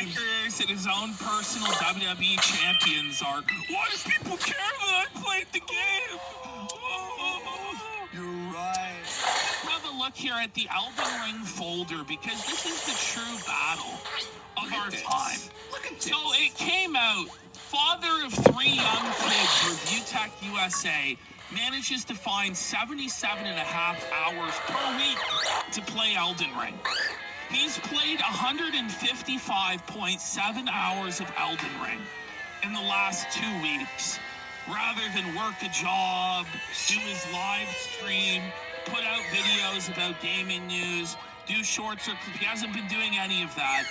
Dickers and his own personal WWE champions are, why do people care that I played the game? Oh. You're right. Have a look here at the Elden Ring folder because this is the true battle of our time. Look at this. So it came out, father of 3 young kids, Review Tech USA, manages to find 77 and a half hours per week to play Elden Ring. He's played 155.7 hours of Elden Ring in the last 2 weeks. Rather than work a job, do his live stream, put out videos about gaming news, do shorts or clips. He hasn't been doing any of that.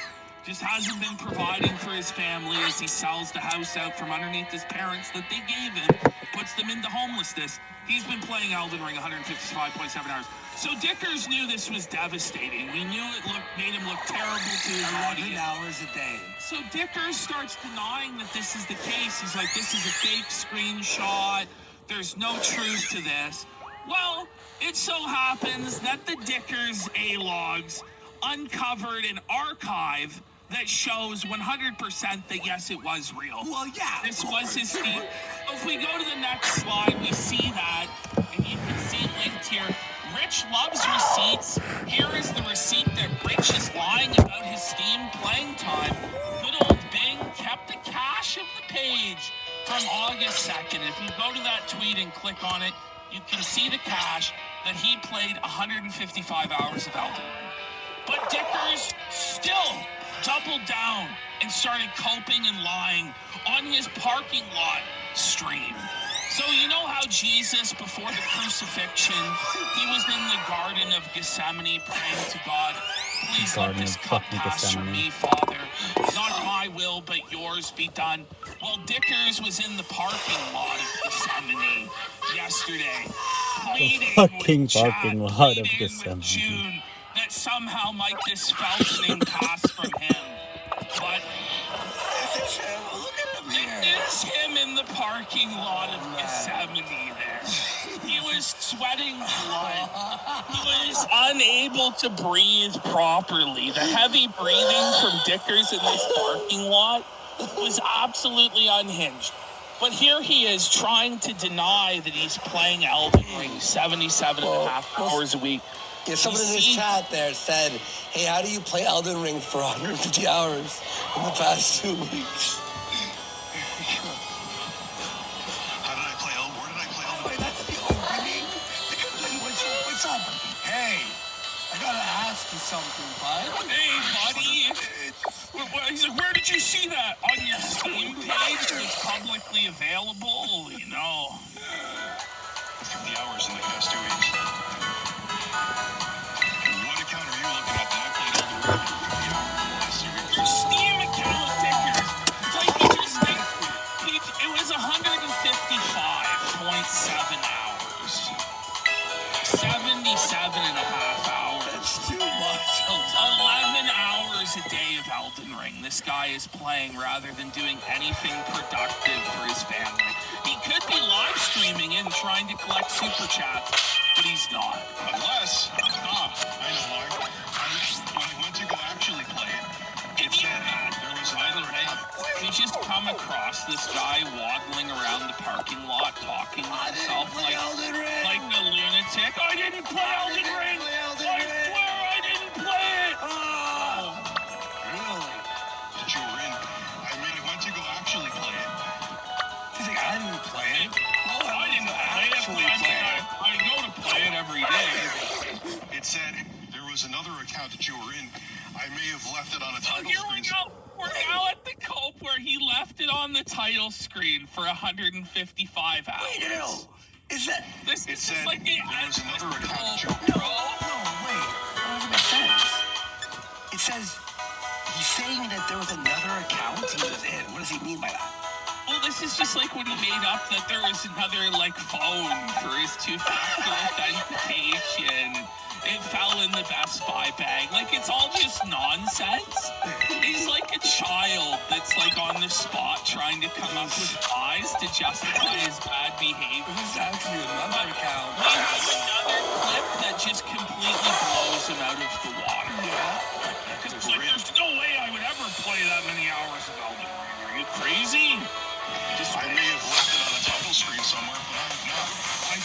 Just hasn't been providing for his family as he sells the house out from underneath his parents that they gave him, puts them into homelessness. He's been playing Elden Ring 155.7 hours. So Dickers knew this was devastating. He knew it made him look terrible to his 11 hours a day. So Dickers starts denying that this is the case. He's like, this is a fake screenshot. There's no truth to this. Well, it so happens that the Dickers A-logs uncovered an archive that shows 100% that yes, it was real. Well, yeah. This was his Steam. If we go to the next slide, we see that, and you can see linked here. Rich loves receipts. Here is the receipt that Rich is lying about his Steam playing time. Good old Bing kept the cache of the page from August 2nd. If you go to that tweet and click on it, you can see the cache that he played 155 hours of Elden Ring. But Dickers still doubled down and started coping and lying on his parking lot stream. So you know how Jesus, before the crucifixion, he was in the Garden of Gethsemane praying to God, please let this cup pass from me, Father. Not my will, but yours be done. Well, Dickers was in the parking lot of Gethsemane yesterday, pleading fucking with parking Chad, lot of pleading Gethsemane. with June, that somehow might this fountain pass from him. But This is him. Look at him here. it's him in the parking lot of Gethsemane there. He was sweating blood. He was unable to breathe properly. The heavy breathing from Dickers in this parking lot was absolutely unhinged. But here he is trying to deny that he's playing Elden Ring 77 and a half hours a week. Yeah, someone in his chat there said, hey, how do you play Elden Ring for 150 hours in the past 2 weeks? How did I play Elden? Where did I play Elden? Wait, that's the opening? What's up? Hey, I gotta ask you something, bud. Hey, buddy. He's like, where did you see that? On your Steam page that's publicly available? You know. 50 hours in the past 2 weeks. What account are you looking at that I played Elden Ring for 50 hours in the last 2 weeks? Your Steam account, Dickers. It's like he just it was 155.7 hours. 77 and a half hours. That's too much. 11 hours a day of Elden Ring this guy is playing rather than doing anything productive for his family. He could be live streaming and trying to collect super chats, but he's not. Unless, I know why. When I went to go actually play it, it said there was another account. You just come across this guy waddling around the parking lot talking to himself like a lunatic. I didn't play Elden Ring! I swear I didn't play it! Really? That you were in. I went to go actually play it. He's like, I didn't play it. Oh, I didn't play it. I go to play it every day. It said there was another account that you were in. I may have left it on a So title here we screen. go. We're now at the cope where he left it on the title screen for 155 hours. Wait, no. Is that... This It is said just like the there was another account that you No, wait. That doesn't make sense. It says he's saying that there was another account he was in. What does he mean by that? Well, this is just like when he made up that there was another, like, phone for his two-factor authentication. It fell in the Best Buy bag. Like, it's all just nonsense. He's like a child that's, like, on the spot trying to come up with lies to justify his bad behavior. This is actually another account. He has another clip that just completely blows him out of the water. Yeah. Because it's like, there's no way I would ever play that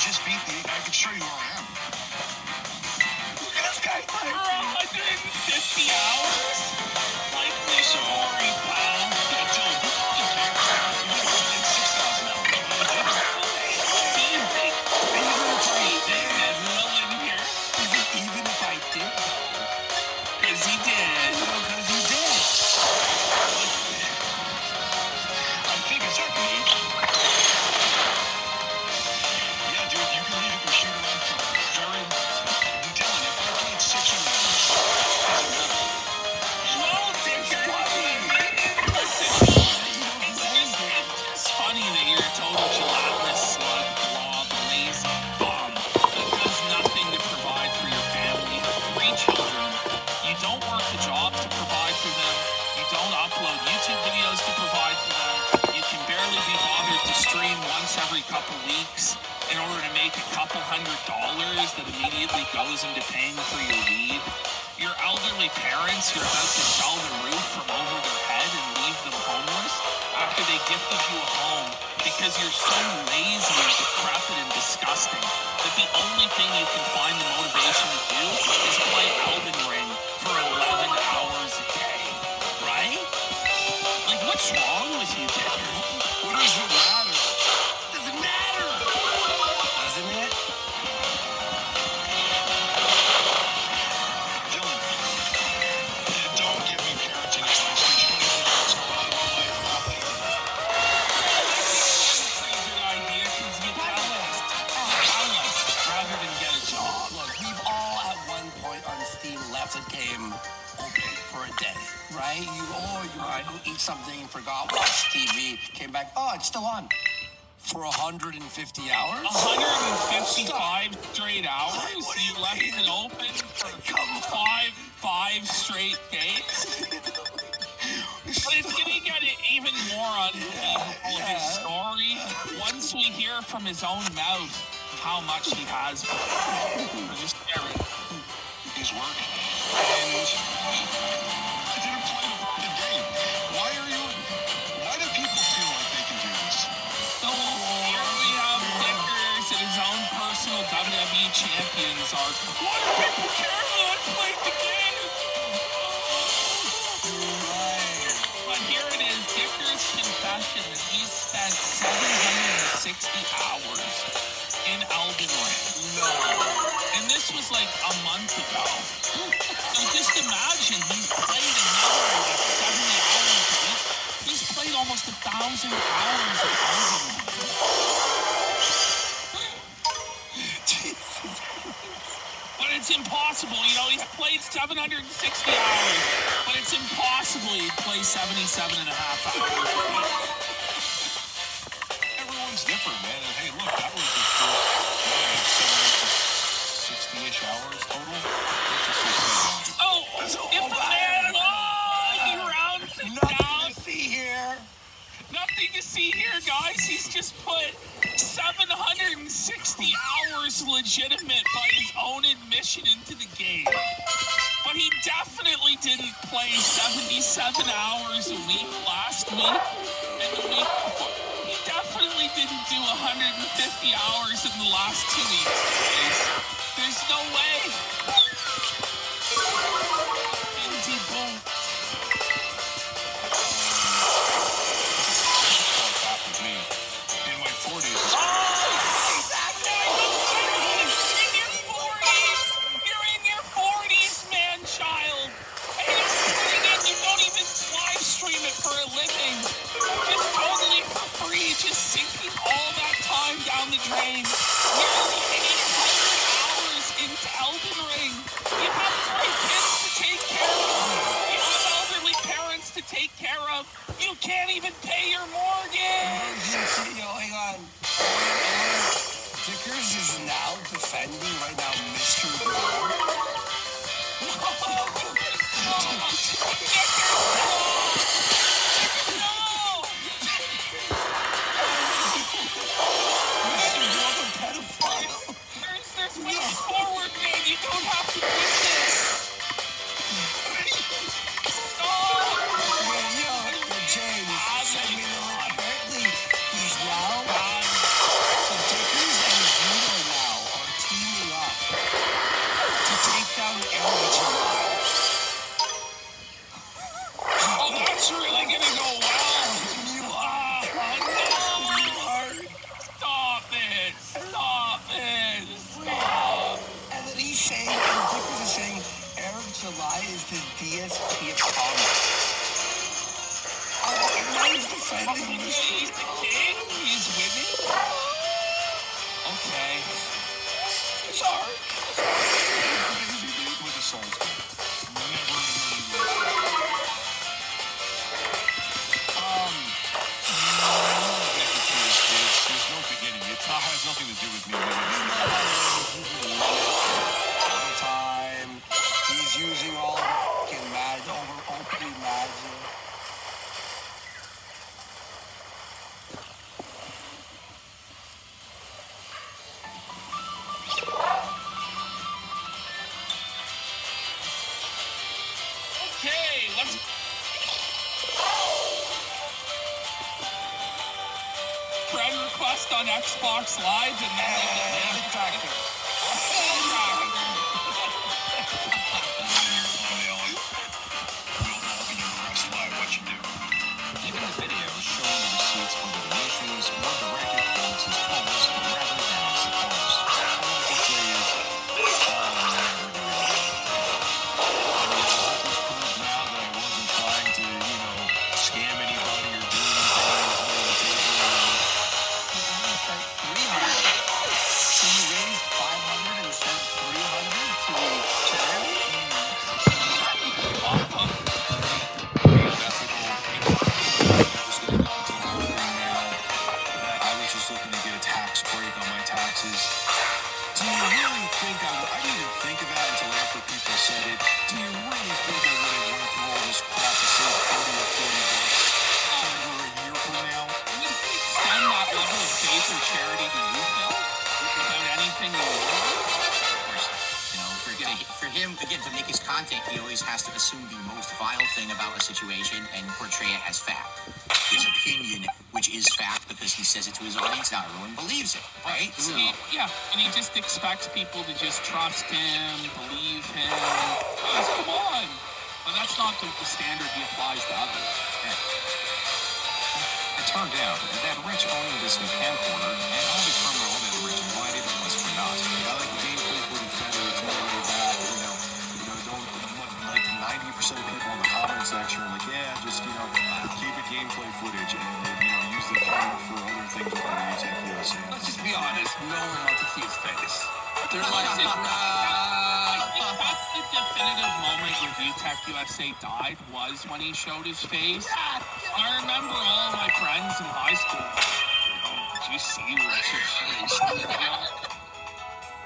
just beat the. I can show you where I am. Look at this guy. For 150 hours? Like the story, pal. Yeah, Dylan, you fucking care. You did 6,000 hours. See, big Ned Willen here. Even if I did, Because he did. because he did. I think it's up me. Yeah, dude, you can leave a computer on for very. Dylan, if I played 600 hours, doesn't matter. Well, Dicker, it's funny that you're a total gelatinous slug, blob, lazy bum that does nothing to provide for your family. You have 3 children. You don't work a job to provide for them. You don't upload YouTube videos to provide for them. You can barely be bothered to stream once every couple weeks in order to make a couple $100 that immediately goes into paying for your weed. Your elderly parents, you're about to sell the roof from over their head and leave them homeless after they gifted you a home because you're so lazy and decrepit and disgusting that the only thing you can find the motivation to do is play Elden Ring for 11 hours a day, right? Like, what's wrong with you, Dicker? What does it matter? Doesn't matter. Doesn't it? Dylan, don't give me parenting advice. You don't even know what's going on in my life. Nothing. Pretty good idea because you tell us rather than get a job. Look, we've all at one point on Steam left the game open for a day, right? You go eat something, forgot watch TV, came back, oh, it's still on. For 150 hours? 155 straight hours. You left it open for five straight days. But it's gonna get even more unbelievable, his story, once we hear from his own mouth how much he has. We're just staring. His work, and I didn't play the game. Why do people feel like they can do this? So here we have Dickers and his own personal WWE champions are. Why do people care that I played the game? But here it is, Dickers' confession that he spent 760 hours in Elden Ring. No. And this was like a month ago. So just imagine he's played another like 70 hours a week. He's played almost 1,000 hours of Elden Ring. But it's impossible, you know, he's played 760 hours, but it's impossible he'd play 77 and a half hours a week. Everyone's different, man. And hey, look, that was his first 60-ish hours total. Let's just say 700. Oh, if the man, he rounds it down. Nothing to see here. Nothing to see here, guys. He's just put 760 hours legitimate by his own admission into the game. But he definitely didn't play 77 hours a week last week and the week before. He definitely didn't do 150 hours in the last 2 weeks, guys. There's no way. Indie boom. That was me. In my 40s. You're in your 40s, man-child. And you don't even live stream it for a living. Just totally for free, just sinking all that time down the drain. Nearly 800 hours into Elden Ring. You have 3 kids to take care of. You have elderly parents to take care of. You can't even pay your mortgage. Hang on. Dickers is now defending right now Mr. Brown. Mr. Brown, a pedophile. There's ways forward, man. You don't have to do this. James, send me the link. Apparently, he's now so Dickers and Vito defending the He's the king. He's winning. Okay. Sorry. With the Souls game. Never in a million years. There's no beginning. It has nothing to do with me. All the time. He's using all the fucking magic, OP magic. Okay, let's. Friend request on Xbox Live and then Tractor. Even the video showing the receipts for the donations were directed towards his cause rather than his supporters. All I can say is, I'll never do it again. I mean, I hope this proves now that I wasn't trying to, scam anybody or do anything under the table. So you raised 500 and sent 300 to charity? I was just looking to get a tax break on my taxes. Do you really think I didn't even think of that until after people said it. Do you really think I would have went through all this crap to save 30 or 40 bucks over a year from now? Would you extend that level of faith or charity to you, Phil? Without anything you want? For him, again, to make his content, he always has to assume the most vile thing about a situation and portray it as fact. His opinion, which is fact because he says it to his audience, not everyone believes it, right? So, And he just expects people to just trust him, believe him. Guys, come on. But that's not the standard he applies to others. It turned out that Rich owned this new camcorder, and all the terminal that Rich wanted was for naught. I like the gameplay footage better. It's more laid back. Don't like 90% of people in the comment section are like, yeah, just keep it gameplay footage and use the camera for other things for UTech USA. Let's just be honest. No one wants to see his face. They're like, I think that's the definitive moment where VTech USA died was when he showed his face. I remember all of my friends in high school. Did you see Richard's face?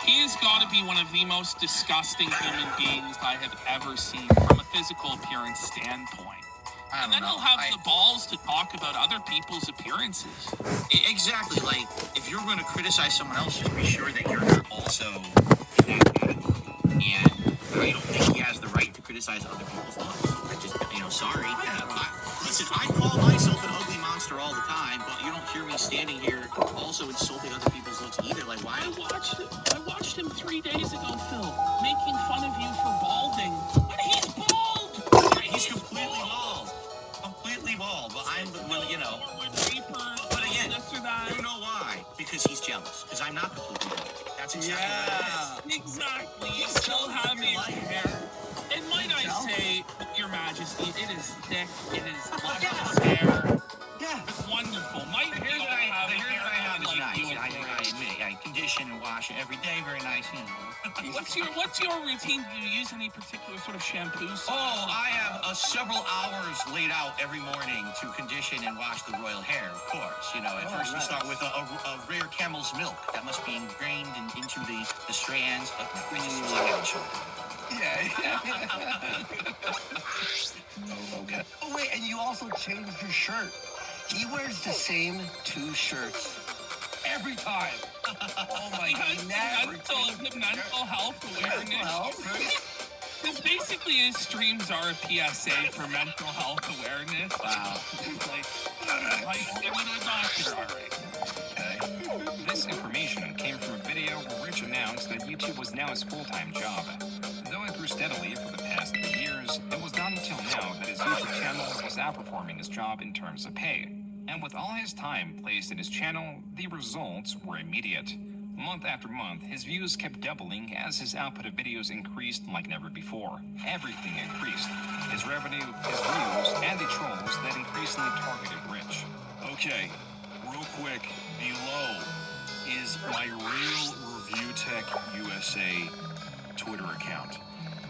He has got to be one of the most disgusting human beings I have ever seen from a physical appearance standpoint. And then he'll have the balls to talk about other people's appearances. exactly. Like, if you're going to criticize someone else, just be sure that you're not also that bad. And I don't think he has the right to criticize other people's looks. I just, sorry. Listen, I call myself an ugly monster all the time, but you don't hear me standing here also insulting other people's looks either. Like, why? I watched him 3 days ago, Phil, making fun of you for balding. And he's bald! He's completely bald. Completely bald. But I'm the one, But again, you know why? Because he's jealous. Because I'm not completely bald. That's exactly what it is. Exactly. You still have me hair. And might I say, Your Majesty, it is thick, it is luscious hair. Yeah. It's wonderful. Might The hair that I have is nice. I admit, I condition and wash it every day. Very nice, What's your routine? Do you use any particular sort of shampoos? Oh, I have several hours laid out every morning to condition and wash the royal hair, of course. At first we start with a rare camel's milk that must be ingrained into the strands. I haven't shown it. yeah. Okay. Oh, wait, and you also changed your shirt. He wears the same 2 shirts every time. Oh my God. The mental health awareness. Because basically his streams are a PSA for mental health awareness. Wow. This information came from a video where Rich announced that YouTube was now his full-time job. Though it grew steadily for the past 3 years, it was not until now that his YouTube channel was outperforming his job in terms of pay. And with all his time placed in his channel, the results were immediate. Month after month, his views kept doubling as his output of videos increased like never before. Everything increased. His revenue, his views, and the trolls that increasingly targeted Rich. Okay, real quick, below is my real Review Tech USA Twitter account.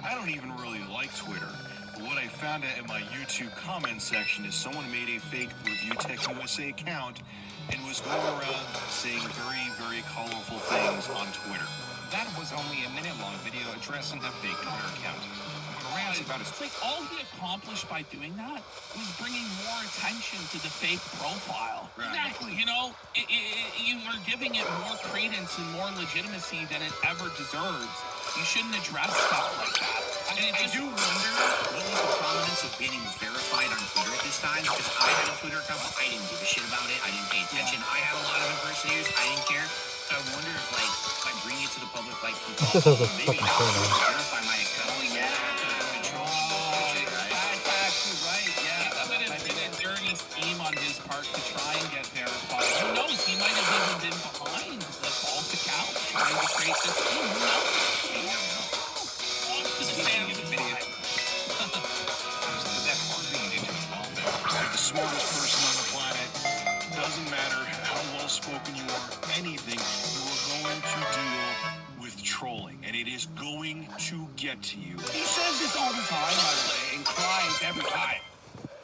I don't even really like Twitter, but what I found out in my YouTube comment section is someone made a fake Review Tech USA account and was going around saying very, very colorful things on Twitter. That was only a minute-long video addressing a fake Twitter account. But rants about his It's like all he accomplished by doing that was bringing more attention to the fake profile. Right. Exactly. You know, you are giving it more credence and more legitimacy than it ever deserves. You shouldn't address stuff like that. I do wonder what was the prominence of getting verified on Twitter at this time, because I had a Twitter account, but I didn't give a shit about it. I didn't pay attention. I had a lot of impersonators. I didn't care. So I wonder if, like, by bringing it to the public, like, maybe I would verify my account. That's actually right, yeah. That would have been a dirty scheme on his part to try and get verified. Who knows? He might have even been behind the false account trying to create this scheme. Who knows? The smartest person on the planet. Doesn't matter how well spoken you are, anything, you are going to deal with trolling, and it is going to get to you. He says this all the time, by the way, and cries every time.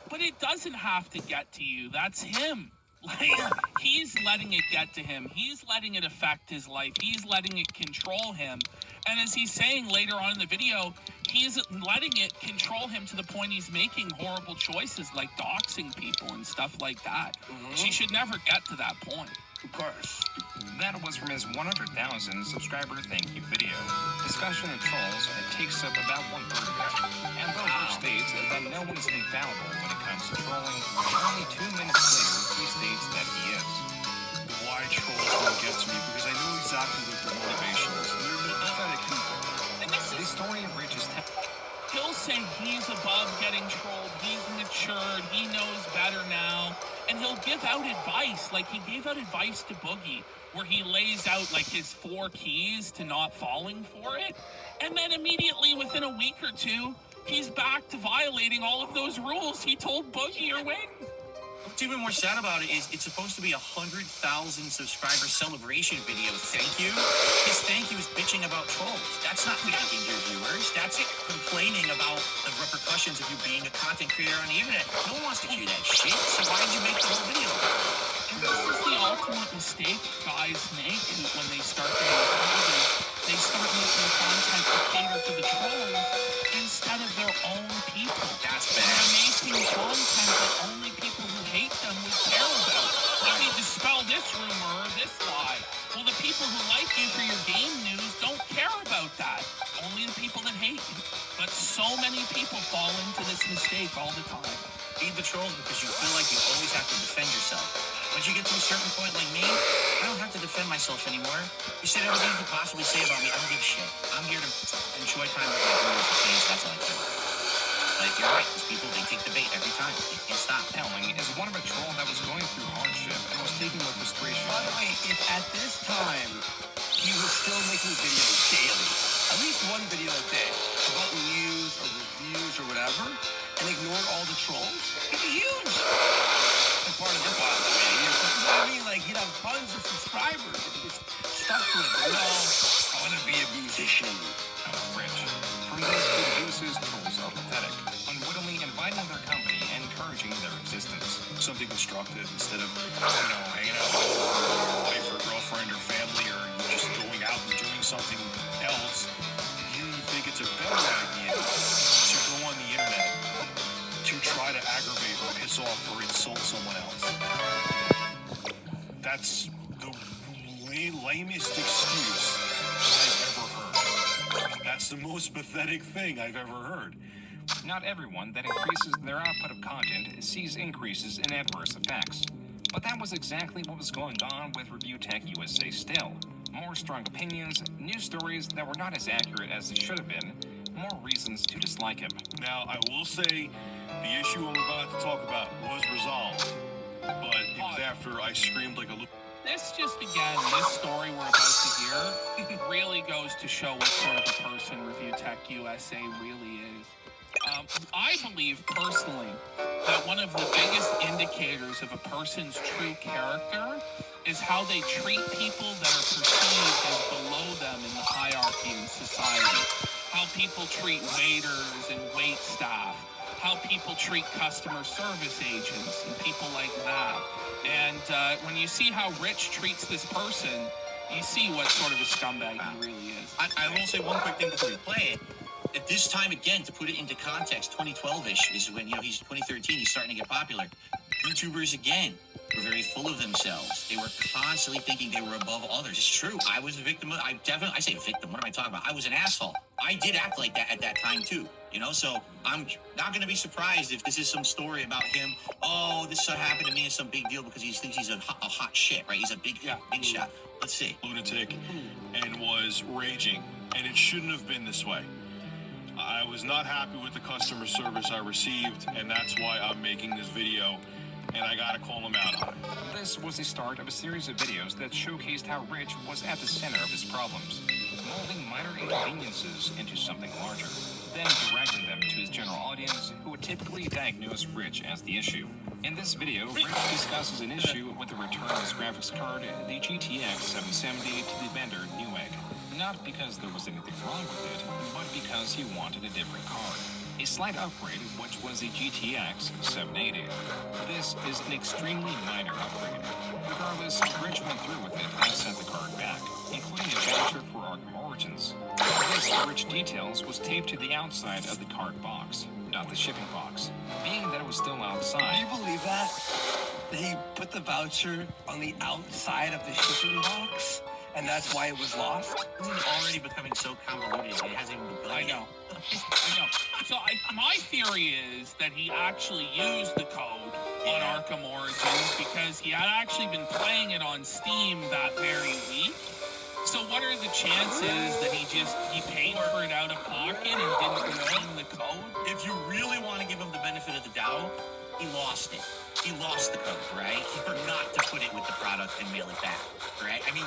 But it doesn't have to get to you. That's him. Like, he's letting it get to him. He's letting it affect his life. He's letting it control him. And as he's saying later on in the video, he's letting it control him to the point he's making horrible choices like doxing people and stuff like that. She should never get to that point. Of course. That was from his 100,000 subscriber thank you video. Discussion of trolls takes up about 1/3 of it. And though Rich states that no one is infallible when it comes to trolling, only 2 minutes later he states that he is. Why trolls don't get to me, because I know exactly what their motivation is. They're pathetic people. And this The is, story of Rich's he'll say he's above getting trolled. He's matured. He knows better now. And he'll give out advice. Like he gave out advice to Boogie, where he lays out like his 4 keys to not falling for it. And then immediately within a week or two, he's back to violating all of those rules he told Boogie or Wing. What's even more sad about it is it's supposed to be a 100,000 subscriber celebration video. Thank you. His thank you is bitching about trolls. That's not thanking your viewers. That's it complaining about the repercussions of you being a content creator on the internet. No one wants to hear that shit. So why did you make the whole video? And this is the ultimate mistake guys make when they start getting older. They start making content to cater to the trolls instead of their own people. That's And bad. they're making content that only people who hate them would care about. Let me dispel this rumor or this lie. Well, the people who like you for your game news don't care about that. Only the people that hate you. But so many people fall into this mistake all the time. Feed the trolls because you feel like you always have to defend yourself. Once you get to a certain point like me, I don't have to defend myself anymore. You said everything you could possibly say about me. I don't give a shit. I'm here to enjoy time with my viewers and fans. That's all I care. But you're right. These people, they take the bait every time. They can't stop. telling is one of a troll that was going through hardship and was taken with frustration. By the way, if at this time he was still making videos daily, at least one video a day, about news or reviews or whatever, and ignored all the trolls, he'd be huge. Like part of this, by the way. You know what I mean? Like, he'd have tons of subscribers if he just stuck to it. No, I want to be a musician. Rich. From this, he deduces trolls are pathetic, unwittingly inviting their company and encouraging their existence. Something constructive instead of, hanging out with your wife or girlfriend or family, or you just going out and doing something else. You think it's a better idea to go on the internet to try to aggravate or piss off or insult someone else. That's the lamest excuse I've ever heard. That's the most pathetic thing I've ever heard. Not everyone that increases their output of content sees increases in adverse effects. But that was exactly what was going on with Review Tech USA still. More strong opinions, news stories that were not as accurate as they should have been, more reasons to dislike him. Now, I will say the issue I'm about to talk about was resolved, but it was after I screamed like a little This just again, this story we're about to hear really goes to show what sort of a person Review Tech USA really is. I believe personally that one of the biggest indicators of a person's true character is how they treat people that are perceived as below them in the hierarchy in society. How people treat waiters and wait staff. How people treat customer service agents and people like that. And when you see how Rich treats this person, you see what sort of a scumbag he really is. I will say one quick thing before we play it. At this time, again, to put it into context, 2012-ish is when, he's 2013, he's starting to get popular. YouTubers, again, were very full of themselves. They were constantly thinking they were above others. It's true. I was a victim of, I say victim, what am I talking about? I was an asshole. I did act like that at that time, too. So I'm not going to be surprised if this is some story about him. Oh, this happened to me, it's some big deal because he thinks he's a hot shit, right? He's a big shot. Let's see. Lunatic and was raging, and it shouldn't have been this way. I was not happy with the customer service I received, and that's why I'm making this video, and I gotta call him out on it. This was the start of a series of videos that showcased how Rich was at the center of his problems, molding minor inconveniences into something larger, then directing them to his general audience, who would typically diagnose Rich as the issue. In this video, Rich discusses an issue with the return of his graphics card, the GTX 770, to the vendor Newegg. Not because there was anything wrong with it, but because he wanted a different card. A slight upgrade, which was a GTX 780. This is an extremely minor upgrade. Regardless, Rich went through with it and sent the card back, including a voucher for Arkham Origins. This, Rich details, was taped to the outside of the card box, not the shipping box, being that it was still outside. Can you believe that? That he put the voucher on the outside of the shipping box? And that's why it was lost? Isn't it already becoming so convoluted? It hasn't even begun. I know. So my theory is that he actually used the code on Arkham Origins because he had actually been playing it on Steam that very week. So what are the chances that he paid for it out of pocket and didn't redeem the code? If you really want to give him the benefit of the doubt, he lost it. He lost the code, right? He forgot to put it with the product and mail it back, right? I mean,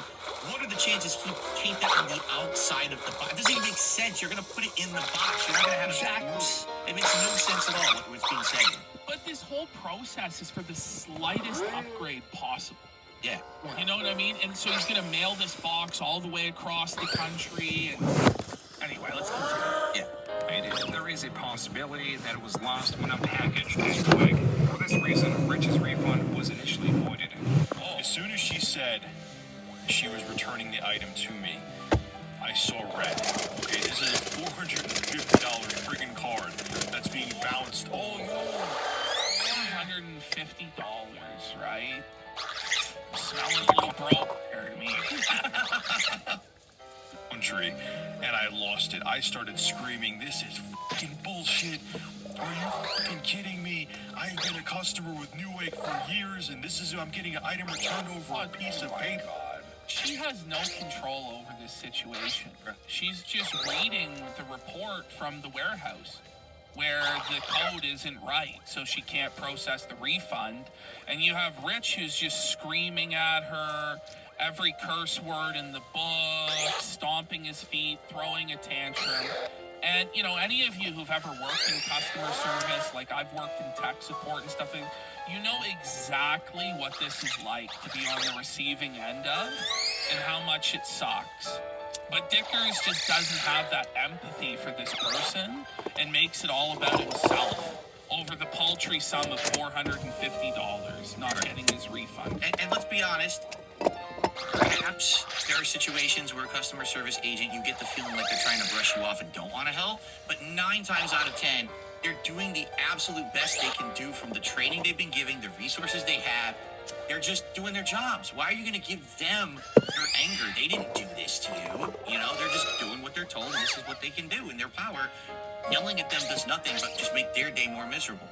what are the chances he taped it on the outside of the box? It doesn't even make sense. You're going to put it in the box. You're not going to have it. It makes no sense at all what's being said. But this whole process is for the slightest upgrade possible. Yeah. You know what I mean? And so he's going to mail this box all the way across the country. And anyway, let's continue. Yeah. There is a possibility that it was lost when unpackaged to Newegg. For this reason, Rich's refund was initially voided. As soon as she said she was returning the item to me, I saw red. Okay, this is a $450 friggin' card that's being bounced. Oh no! $450, right? Smelling a little broke there to me. Country, and I lost it. I started screaming, "This is fucking bullshit! Are you fucking kidding me? I've been a customer with Newegg for years, and I'm getting an item returned over a piece of paper." She has no control over this situation. She's just reading the report from the warehouse where the code isn't right, so she can't process the refund. And you have Rich who's just screaming at her, every curse word in the book, stomping his feet, throwing a tantrum. And, any of you who've ever worked in customer service, like I've worked in tech support and stuff, you know exactly what this is like to be on the receiving end of and how much it sucks. But Dickers just doesn't have that empathy for this person and makes it all about himself over the paltry sum of $450 not getting his refund. And let's be honest, perhaps there are situations where a customer service agent, you get the feeling like they're trying to brush you off and don't want to help, but 9 times out of 10, they're doing the absolute best they can do from the training they've been giving, the resources they have. They're just doing their jobs. Why are you going to give them your anger? They didn't do this to you. They're just doing what they're told, and this is what they can do in their power. Yelling at them does nothing but just make their day more miserable.